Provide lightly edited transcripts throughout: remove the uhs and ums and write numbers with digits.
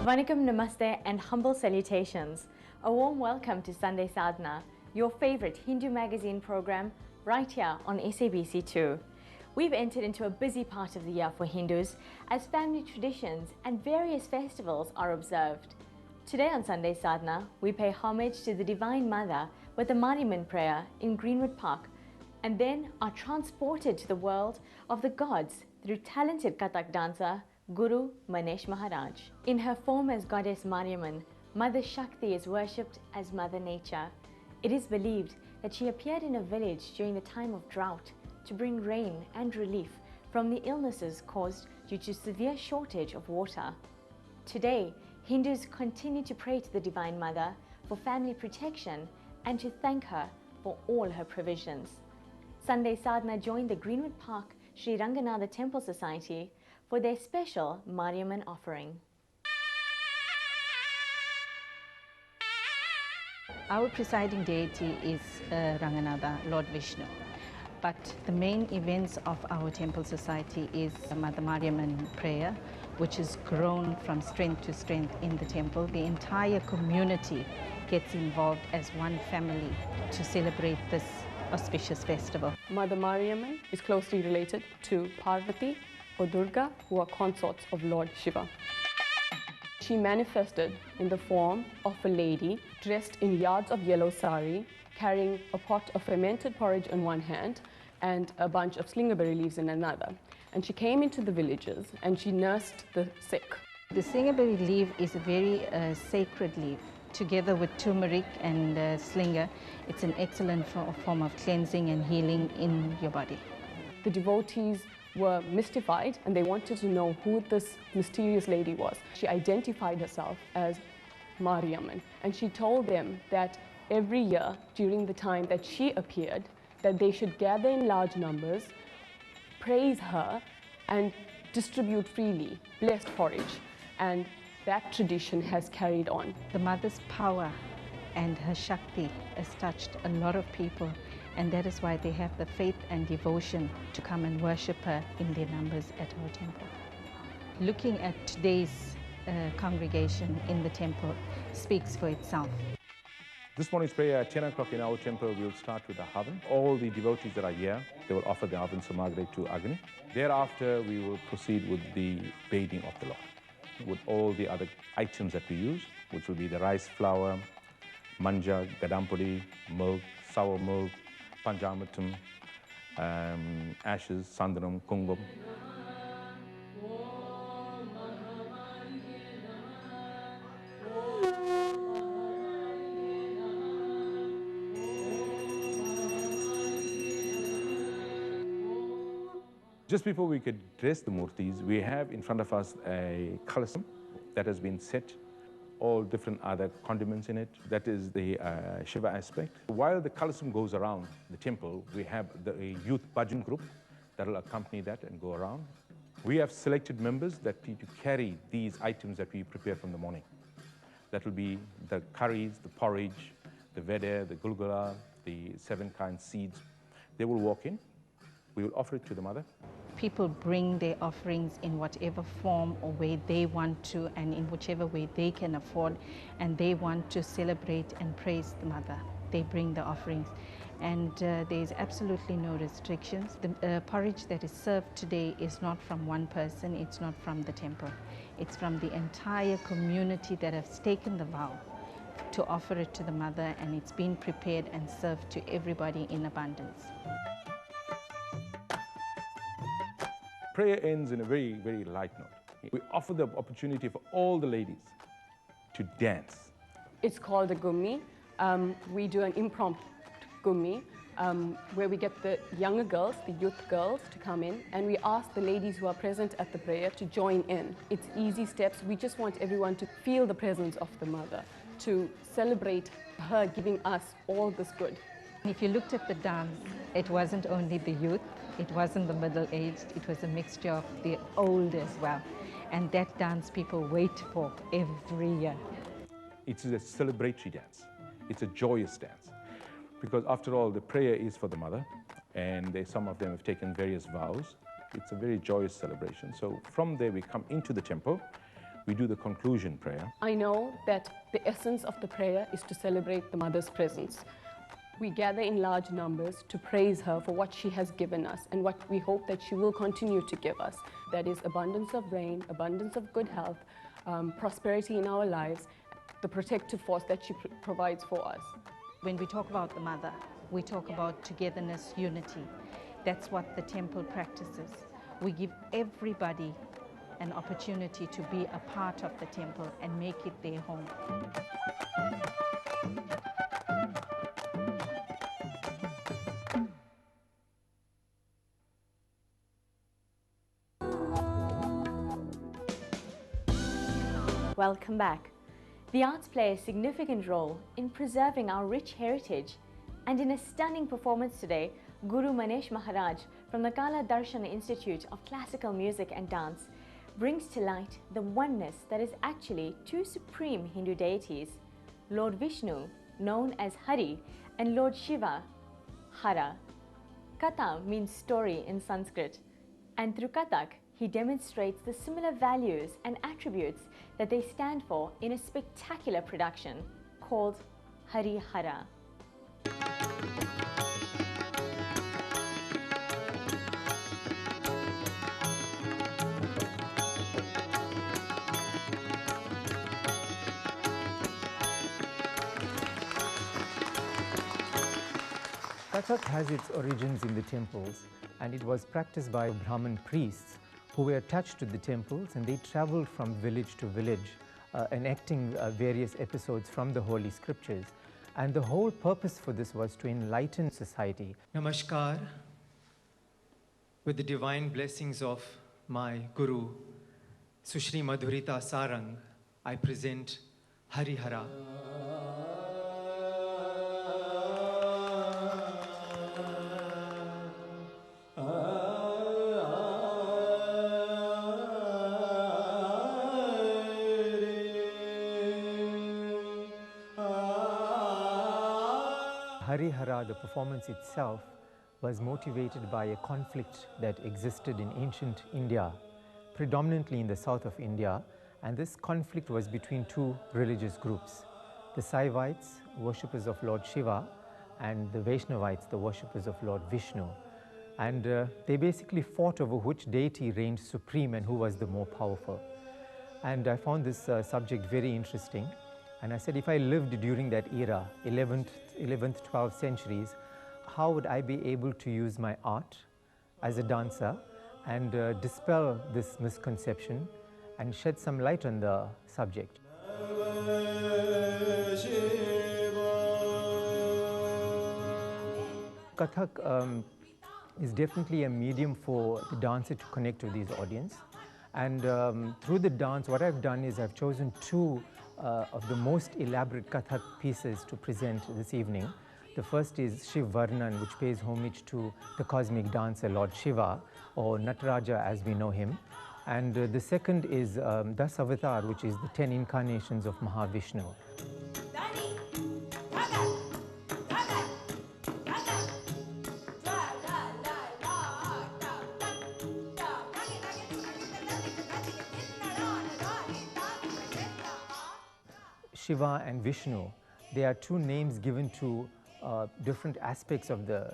Vanakkam, Namaste and humble salutations. A warm welcome to Sunday Sadhana, your favorite Hindu magazine program right here on SABC2. We've entered into a busy part of the year for Hindus as family traditions and various festivals are observed. Today on Sunday Sadhana, we pay homage to the Divine Mother with the Mariamman prayer in Greenwood Park and then are transported to the world of the gods through talented Kathak dancer Guru Manesh Maharaj. In her form as goddess Mariamman, Mother Shakti is worshipped as Mother Nature. It is believed that she appeared in a village during the time of drought to bring rain and relief from the illnesses caused due to severe shortage of water. Today, Hindus continue to pray to the Divine Mother for family protection and to thank her for all her provisions. Sunday Sadhana joined the Greenwood Park Shree Ranganathar Temple Society for their special Mariamman offering. Our presiding deity is Ranganathar, Lord Vishnu. But the main events of our temple society is Mother Mariamman prayer, which has grown from strength to strength in the temple. The entire community gets involved as one family to celebrate this auspicious festival. Mother Mariamman is closely related to Parvati or Durga, who are consorts of Lord Shiva. She manifested in the form of a lady dressed in yards of yellow sari, carrying a pot of fermented porridge in one hand and a bunch of slingerberry leaves in another. And she came into the villages and she nursed the sick. The slingerberry leaf is a very sacred leaf. Together with turmeric and slinger, it's an excellent form of cleansing and healing in your body. The devotees were mystified and they wanted to know who this mysterious lady was. She identified herself as Mariamman, and she told them that every year during the time that she appeared, that they should gather in large numbers, praise her and distribute freely blessed porridge, and that tradition has carried on. The mother's power and her Shakti has touched a lot of people, and that is why they have the faith and devotion to come and worship her in their numbers at our temple. Looking at today's congregation in the temple speaks for itself. This morning's prayer at 10 o'clock in our temple, we'll start with the Havan. All the devotees that are here, they will offer the Havan Samagri to Agni. Thereafter, we will proceed with the bathing of the Lord, with all the other items that we use, which will be the rice flour, manja, gadampudi, milk, sour milk, panjamatam, ashes, sandanam, kungum. Just before we could dress the murtis, we have in front of us a kalasam that has been set, all different other condiments in it. That is the Shiva aspect. While the kalasam goes around the temple, we have the youth bhajan group that will accompany that and go around. We have selected members that need to carry these items that we prepare from the morning. That will be the curries, the porridge, the veda, the gulgula, the 7 kind seeds. They will walk in. We will offer it to the mother. People bring their offerings in whatever form or way they want to, and in whichever way they can afford, and they want to celebrate and praise the mother. They bring the offerings, and there is absolutely no restrictions. The porridge that is served today is not from one person, it's not from the temple. It's from the entire community that has taken the vow to offer it to the mother, and it's been prepared and served to everybody in abundance. Prayer ends in a very, very light note. We offer the opportunity for all the ladies to dance. It's called a gummi. We do an impromptu gummi where we get the younger girls, the youth girls, to come in, and we ask the ladies who are present at the prayer to join in. It's easy steps. We just want everyone to feel the presence of the mother, to celebrate her giving us all this good. If you looked at the dance, it wasn't only the youth, it wasn't the middle-aged, it was a mixture of the old as well. And that dance people wait for every year. It's a celebratory dance. It's a joyous dance. Because after all, the prayer is for the mother, and some of them have taken various vows. It's a very joyous celebration. So from there we come into the temple. we do the conclusion prayer. I know that the essence of the prayer is to celebrate the mother's presence. We gather in large numbers to praise her for what she has given us and what we hope that she will continue to give us. That is abundance of rain, abundance of good health, prosperity in our lives, the protective force that she provides for us. When we talk about the mother, we talk about togetherness, unity. That's what the temple practices. We give everybody an opportunity to be a part of the temple and make it their home. Welcome back. The arts play a significant role in preserving our rich heritage, and in a stunning performance today, Guru Manesh Maharaj from the Kala Darshana Institute of Classical Music and Dance brings to light the oneness that is actually two supreme Hindu deities, Lord Vishnu, known as Hari, and Lord Shiva, Hara. Katha means story in Sanskrit, and through Kathak, he demonstrates the similar values and attributes that they stand for in a spectacular production called Hari Hara. Kathak has its origins in the temples, and it was practiced by Brahmin priests who were attached to the temples, and they traveled from village to village enacting various episodes from the holy scriptures. And the whole purpose for this was to enlighten society. Namaskar. With the divine blessings of my Guru, Shree Madhurita Sarang, I present Hari Hara. Hari Hara, the performance itself, was motivated by a conflict that existed in ancient India, predominantly in the south of India, and this conflict was between two religious groups, the Saivites, worshippers of Lord Shiva, and the Vaishnavites, the worshippers of Lord Vishnu. And they basically fought over which deity reigned supreme and who was the more powerful. And I found this subject very interesting. And I said, if I lived during that era, 11th, 12th centuries, how would I be able to use my art as a dancer and dispel this misconception and shed some light on the subject? Kathak is definitely a medium for the dancer to connect with his audience. And through the dance, what I've done is I've chosen two of the most elaborate Kathak pieces to present this evening. The first is Shiv Varnan, which pays homage to the cosmic dancer Lord Shiva, or Nataraja as we know him. And the second is Das Avatar, which is the 10 incarnations of Mahavishnu. Shiva and Vishnu, they are two names given to different aspects of the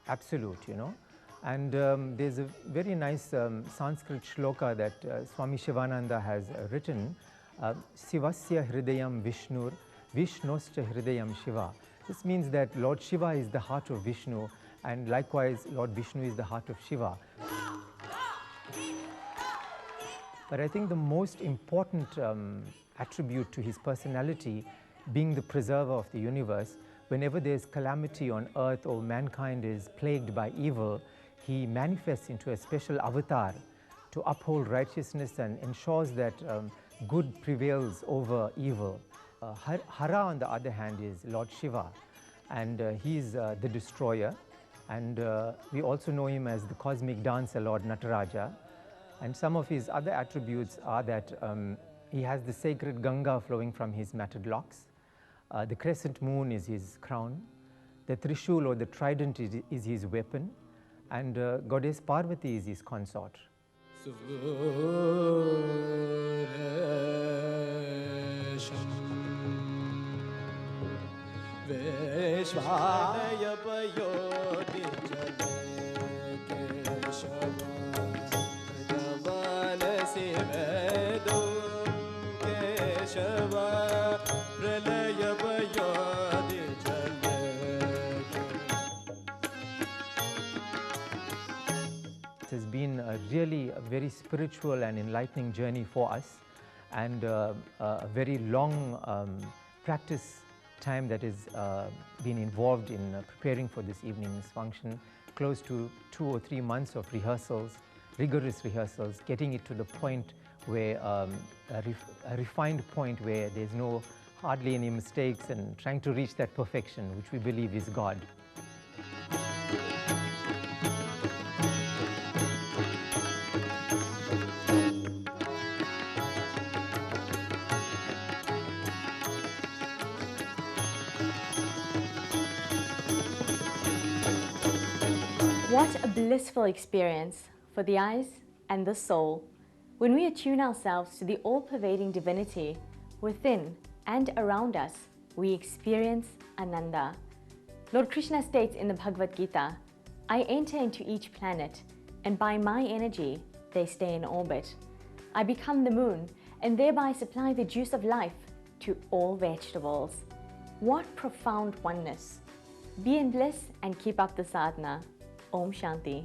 absolute, you know. And there's a very nice Sanskrit shloka that Swami Shivananda has written, Sivasya Hridayam Vishnur, Vishnoscha Hridayam Shiva. This means that Lord Shiva is the heart of Vishnu, and likewise Lord Vishnu is the heart of Shiva. But I think the most important attribute to his personality, being the preserver of the universe, whenever there's calamity on earth or mankind is plagued by evil, he manifests into a special avatar to uphold righteousness and ensures that good prevails over evil. Hara, on the other hand, is Lord Shiva, and he's the destroyer. And we also know him as the cosmic dancer, Lord Nataraja. And some of his other attributes are that he has the sacred Ganga flowing from his matted locks. The crescent moon is his crown. The Trishul, or the trident, is his weapon. And Goddess Parvati is his consort. It has been really a very spiritual and enlightening journey for us, and a very long practice time that has been involved in preparing for this evening's function, close to 2 or 3 months of rehearsals, rigorous rehearsals, getting it to the point where a refined point where there's hardly any mistakes, and trying to reach that perfection which we believe is God. What a blissful experience for the eyes and the soul when we attune ourselves to the all-pervading divinity within and around us. We experience Ananda. Lord Krishna states in the Bhagavad Gita, "I enter into each planet, and by my energy they stay in orbit. I become the moon and thereby supply the juice of life to all vegetables." What profound oneness! Be in bliss and keep up the sadhana. Om Shanti.